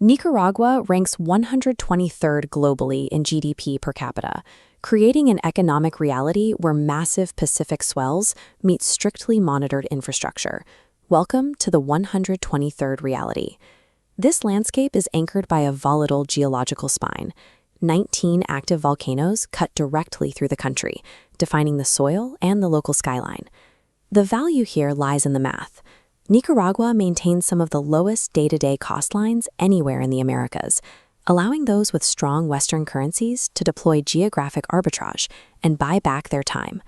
Nicaragua ranks 123rd globally in GDP per capita, creating an economic reality where massive Pacific swells meet strictly monitored infrastructure. Welcome to the 123rd reality. This landscape is anchored by a volatile geological spine. 19 active volcanoes cut directly through the country, defining the soil and the local skyline. The value here lies in the math. Nicaragua maintains some of the lowest day-to-day cost lines anywhere in the Americas, allowing those with strong Western currencies to deploy geographic arbitrage and buy back their time.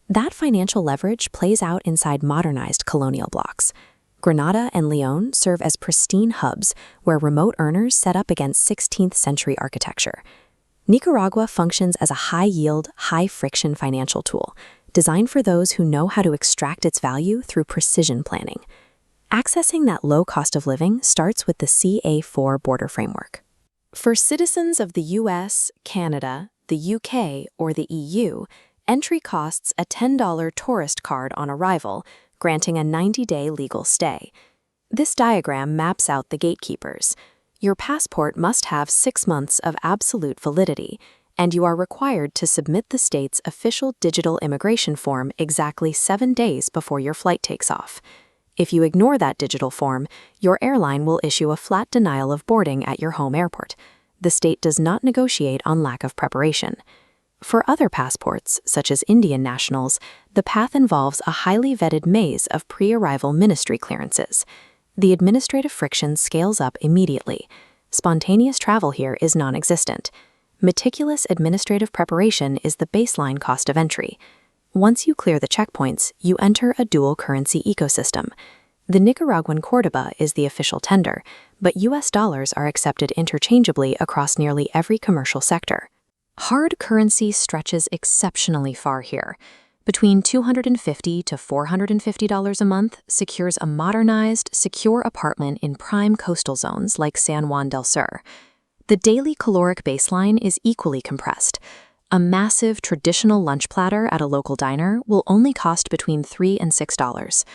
That financial leverage plays out inside modernized colonial blocks. Granada and León serve as pristine hubs where remote earners set up against 16th century architecture. Nicaragua functions as a high-yield, high-friction financial tool, designed for those who know how to extract its value through precision planning. Accessing that low cost of living starts with the CA4 border framework. For citizens of the US, Canada, the UK, or the EU, entry costs a $10 tourist card on arrival, granting a 90-day legal stay. This diagram maps out the gatekeepers. Your passport must have 6 months of absolute validity, and you are required to submit the state's official digital immigration form exactly 7 days before your flight takes off. If you ignore that digital form, your airline will issue a flat denial of boarding at your home airport. The state does not negotiate on lack of preparation. For other passports, such as Indian nationals, the path involves a highly vetted maze of pre-arrival ministry clearances. The administrative friction scales up immediately. Spontaneous travel here is non-existent. Meticulous administrative preparation is the baseline cost of entry. Once you clear the checkpoints, you enter a dual currency ecosystem. The Nicaraguan Córdoba is the official tender, but US dollars are accepted interchangeably across nearly every commercial sector. Hard currency stretches exceptionally far here. Between $250 to $450 a month secures a modernized, secure apartment in prime coastal zones like San Juan del Sur. The daily caloric baseline is equally compressed. A massive traditional lunch platter at a local diner will only cost between $3 and $6.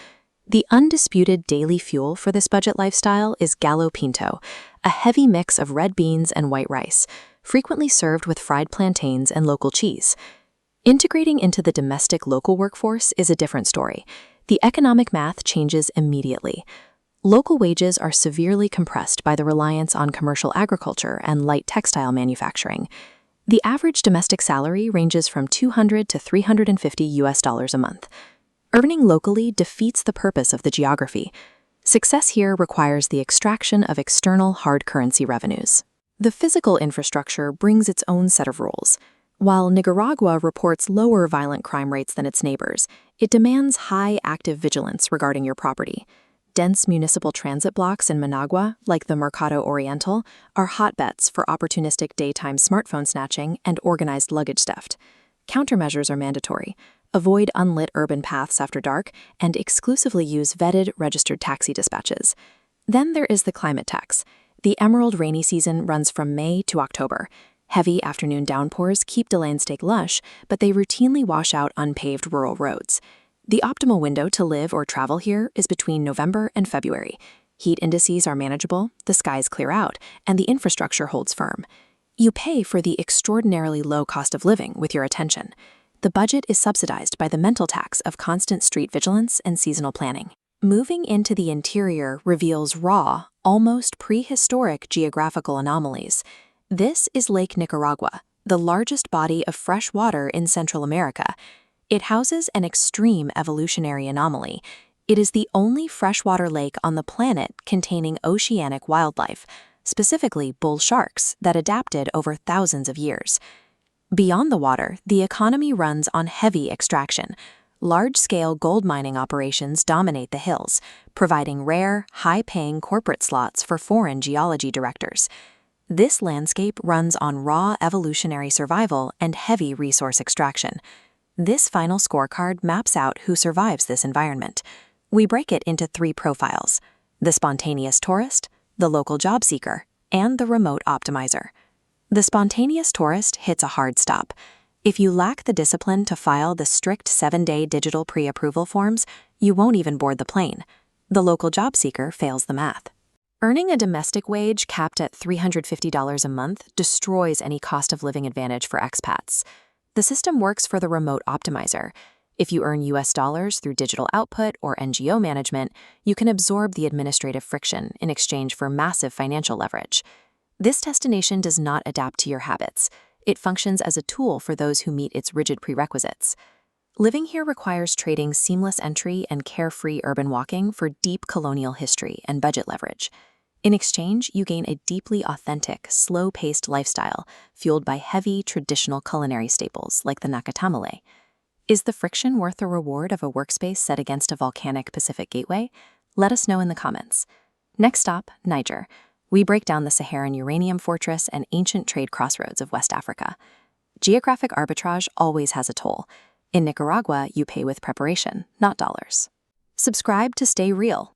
The undisputed daily fuel for this budget lifestyle is Gallo Pinto, a heavy mix of red beans and white rice, frequently served with fried plantains and local cheese. Integrating into the domestic local workforce is a different story. The economic math changes immediately. Local wages are severely compressed by the reliance on commercial agriculture and light textile manufacturing. The average domestic salary ranges from $200 to $350 a month. Earning locally defeats the purpose of the geography. Success here requires the extraction of external hard currency revenues. The physical infrastructure brings its own set of rules. While Nicaragua reports lower violent crime rates than its neighbors, it demands high active vigilance regarding your property. Dense municipal transit blocks in Managua, like the Mercado Oriental, are hotbeds for opportunistic daytime smartphone snatching and organized luggage theft. Countermeasures are mandatory. Avoid unlit urban paths after dark and exclusively use vetted, registered taxi dispatches. Then there is the climate tax. The emerald rainy season runs from May to October. Heavy afternoon downpours keep the landscape lush, but they routinely wash out unpaved rural roads. The optimal window to live or travel here is between November and February. Heat indices are manageable, the skies clear out, and the infrastructure holds firm. You pay for the extraordinarily low cost of living with your attention. The budget is subsidized by the mental tax of constant street vigilance and seasonal planning. Moving into the interior reveals raw, almost prehistoric geographical anomalies. This is Lake Nicaragua, the largest body of fresh water in Central America. It houses an extreme evolutionary anomaly. It is the only freshwater lake on the planet containing oceanic wildlife, specifically bull sharks, that adapted over thousands of years. Beyond the water, the economy runs on heavy extraction. Large-scale gold mining operations dominate the hills, providing rare, high-paying corporate slots for foreign geology directors. This landscape runs on raw evolutionary survival and heavy resource extraction. This final scorecard maps out who survives this environment. We break it into 3 profiles: the spontaneous tourist, the local job seeker, and the remote optimizer. The spontaneous tourist hits a hard stop. If you lack the discipline to file the strict 7-day digital pre-approval forms, you won't even board the plane. The local job seeker fails the math. Earning a domestic wage capped at $350 a month destroys any cost of living advantage for expats. The system works for the remote optimizer. If you earn US dollars through digital output or NGO management, you can absorb the administrative friction in exchange for massive financial leverage. This destination does not adapt to your habits. It functions as a tool for those who meet its rigid prerequisites. Living here requires trading seamless entry and carefree urban walking for deep colonial history and budget leverage. In exchange, you gain a deeply authentic, slow-paced lifestyle fueled by heavy, traditional culinary staples like the nakatamale. Is the friction worth the reward of a workspace set against a volcanic Pacific gateway? Let us know in the comments. Next stop, Niger. We break down the Saharan uranium fortress and ancient trade crossroads of West Africa. Geographic arbitrage always has a toll. In Nicaragua, you pay with preparation, not dollars. Subscribe to stay real.